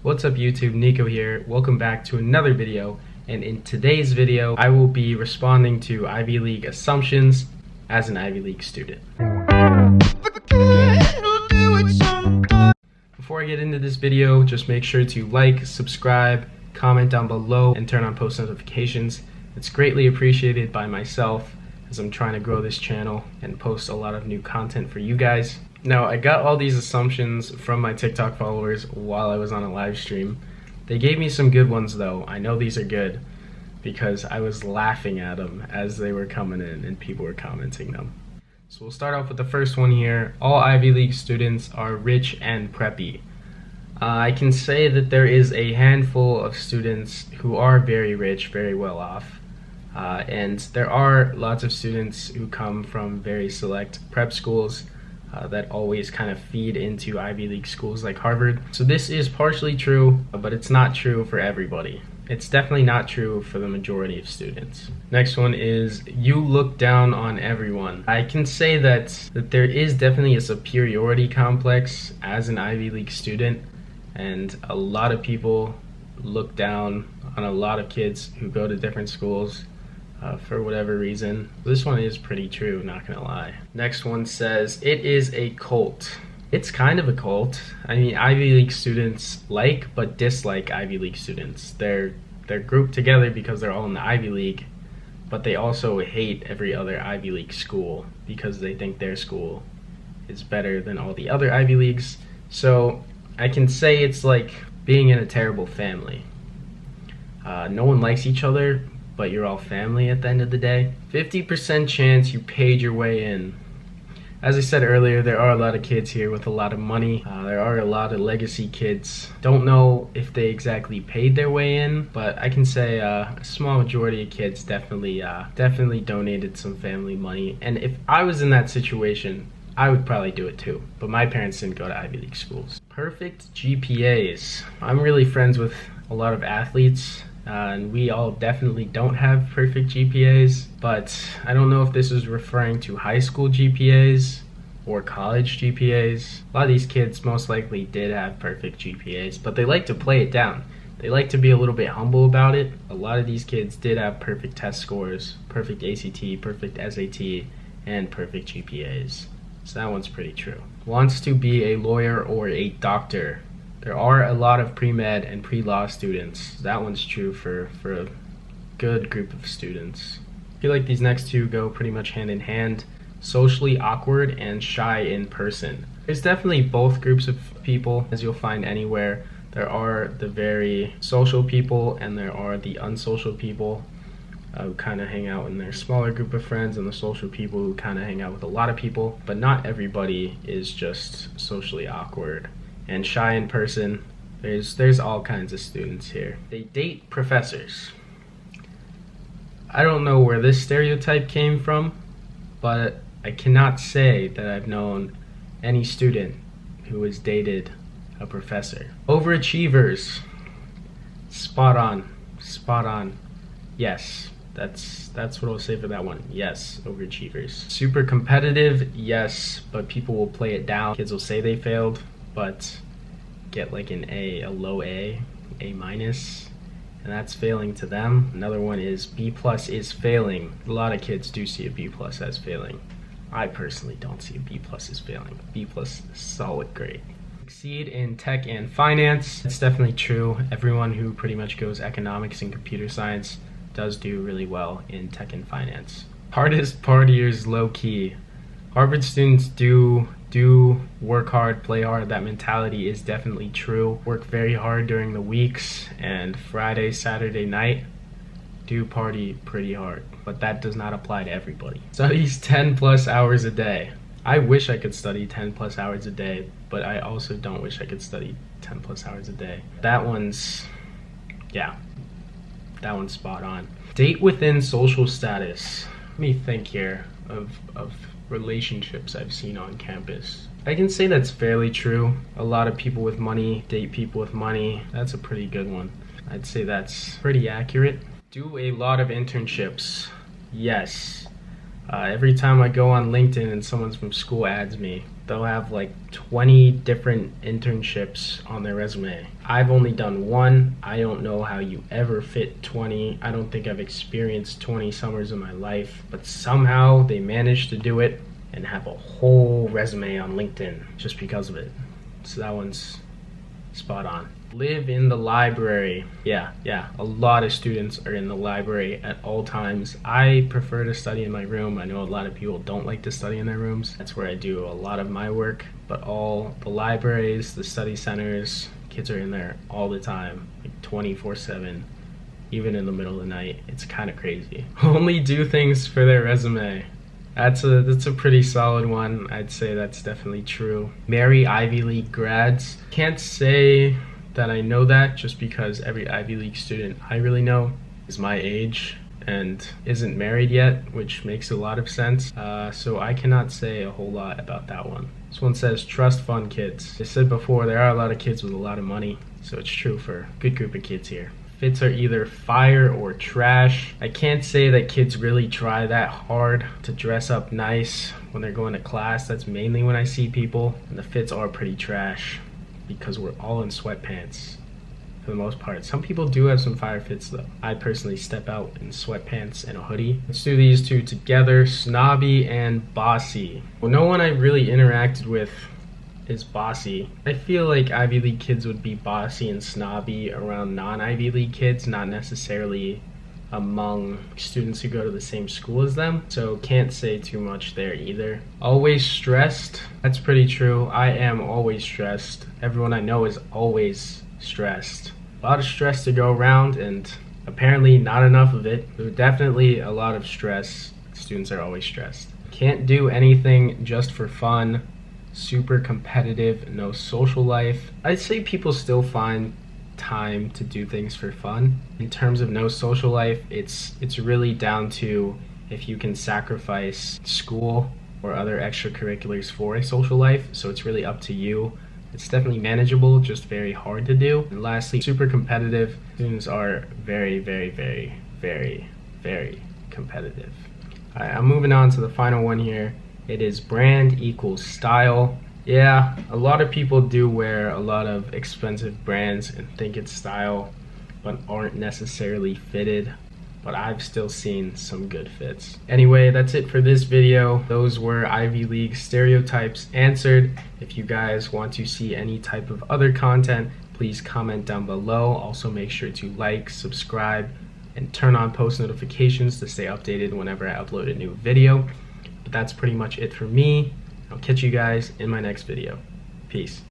What's up YouTube, Nico here. Welcome back to another video, and in today's video I will be responding to Ivy League assumptions as an Ivy League student. Before I get into this video, just make sure to like, subscribe, comment down below, and turn on post notifications. It's greatly appreciated by myself as I'm trying to grow this channel and post a lot of new content for you guys. Now, I got all these assumptions from my TikTok followers while I was on a live stream. They gave me some good ones though. I know these are good because I was laughing at them as they were coming in and people were commenting them. So we'll start off with the first one here. All Ivy League students are rich and preppy. I can say that there is a handful of students who are very rich, very well off. And there are lots of students who come from very select prep schools that always kind of feed into Ivy League schools like Harvard. So this is partially true, but it's not true for everybody. It's definitely not true for the majority of students. Next one is, you look down on everyone. I can say that there is definitely a superiority complex as an Ivy League student, and a lot of people look down on a lot of kids who go to different schools for whatever reason. This one is pretty true, not gonna lie. Next one says, it is a cult. It's kind of a cult. I mean, Ivy League students like but dislike Ivy League students. They're grouped together because they're all in the Ivy League, but they also hate every other Ivy League school because they think their school is better than all the other Ivy Leagues. So I can say it's like being in a terrible family. No one likes each other, but you're all family at the end of the day. 50% chance you paid your way in. As I said earlier, there are a lot of kids here with a lot of money. There are a lot of legacy kids. Don't know if they exactly paid their way in, but I can say a small majority of kids definitely donated some family money. And if I was in that situation, I would probably do it too. But my parents didn't go to Ivy League schools. Perfect GPAs. I'm really friends with a lot of athletes. And we all definitely don't have perfect GPAs, but I don't know if this is referring to high school GPAs or college GPAs. A lot of these kids most likely did have perfect GPAs, but they like to play it down. They like to be a little bit humble about it. A lot of these kids did have perfect test scores, perfect ACT, perfect SAT, and perfect GPAs. So that one's pretty true. Wants to be a lawyer or a doctor. There are a lot of pre-med and pre-law students. That one's true for a good group of students. I feel like these next two go pretty much hand in hand. Socially awkward and shy in person. There's definitely both groups of people, as you'll find anywhere. There are the very social people and there are the unsocial people who kind of hang out in their smaller group of friends, and the social people who kind of hang out with a lot of people. But not everybody is just socially awkward and shy in person. There's all kinds of students here. They date professors. I don't know where this stereotype came from, but I cannot say that I've known any student who has dated a professor. Overachievers. Spot on. Spot on. Yes, that's what I'll say for that one. Yes, overachievers. Super competitive. Yes, but people will play it down. Kids will say they failed, but get like an A, a low A, A minus, and that's failing to them. Another one is B plus is failing. A lot of kids do see a B plus as failing. I personally don't see a B plus as failing. B plus is solid grade. Succeed in tech and finance. It's definitely true. Everyone who pretty much goes economics and computer science does do really well in tech and finance. Hardest partiers, low key. Harvard students do work hard, play hard. That mentality is definitely true. Work very hard during the weeks, and Friday, Saturday night, do party pretty hard. But that does not apply to everybody. Studies 10 plus hours a day. I wish I could study 10 plus hours a day, but I also don't wish I could study 10 plus hours a day. That one's spot on. Date within social status. Let me think here of relationships I've seen on campus. I can say that's fairly true. A lot of people with money date people with money. That's a pretty good one. I'd say that's pretty accurate. Do a lot of internships. Yes. Every time I go on LinkedIn and someone from school adds me, they'll have like 20 different internships on their resume. I've only done one. I don't know how you ever fit 20. I don't think I've experienced 20 summers in my life, but somehow they managed to do it and have a whole resume on LinkedIn just because of it. So that one's spot on. Live in the library. Yeah, a lot of students are in the library at all times. I prefer to study in my room. I know a lot of people don't like to study in their rooms. That's where I do a lot of my work, but all the libraries, the study centers, kids are in there all the time, like 24/7, even in the middle of the night. It's kind of crazy. Only do things for their resume. That's a pretty solid one. I'd say that's definitely true. Marry Ivy League grads. Can't say that I know that, just because every Ivy League student I really know is my age and isn't married yet, which makes a lot of sense. So I cannot say a whole lot about that one. This one says trust fund kids. I said before, there are a lot of kids with a lot of money, so it's true for a good group of kids here. Fits are either fire or trash. I can't say that kids really try that hard to dress up nice when they're going to class. That's mainly when I see people, and the fits are pretty trash because we're all in sweatpants for the most part. Some people do have some fire fits though. I personally step out in sweatpants and a hoodie. Let's do these two together, snobby and bossy. Well, no one I really interacted with is bossy. I feel like Ivy League kids would be bossy and snobby around non-Ivy League kids, not necessarily among students who go to the same school as them, so can't say too much there either. Always stressed. That's pretty true. I am always stressed. Everyone I know is always stressed. A lot of stress to go around, and apparently not enough of it. There's definitely a lot of stress. Students are always stressed. Can't do anything just for fun. Super competitive, no social life. I'd say people still find time to do things for fun. In terms of no social life, it's really down to if you can sacrifice school or other extracurriculars for a social life. So it's really up to you. It's definitely manageable, just very hard to do. And lastly, super competitive. Students are very, very, very, very, very competitive. All right, I'm moving on to the final one here. It is brand equals style. Yeah, a lot of people do wear a lot of expensive brands and think it's style, but aren't necessarily fitted. But I've still seen some good fits. Anyway, that's it for this video. Those were Ivy League stereotypes answered. If you guys want to see any type of other content, please comment down below. Also make sure to like, subscribe, and turn on post notifications to stay updated whenever I upload a new video. But that's pretty much it for me. I'll catch you guys in my next video. Peace.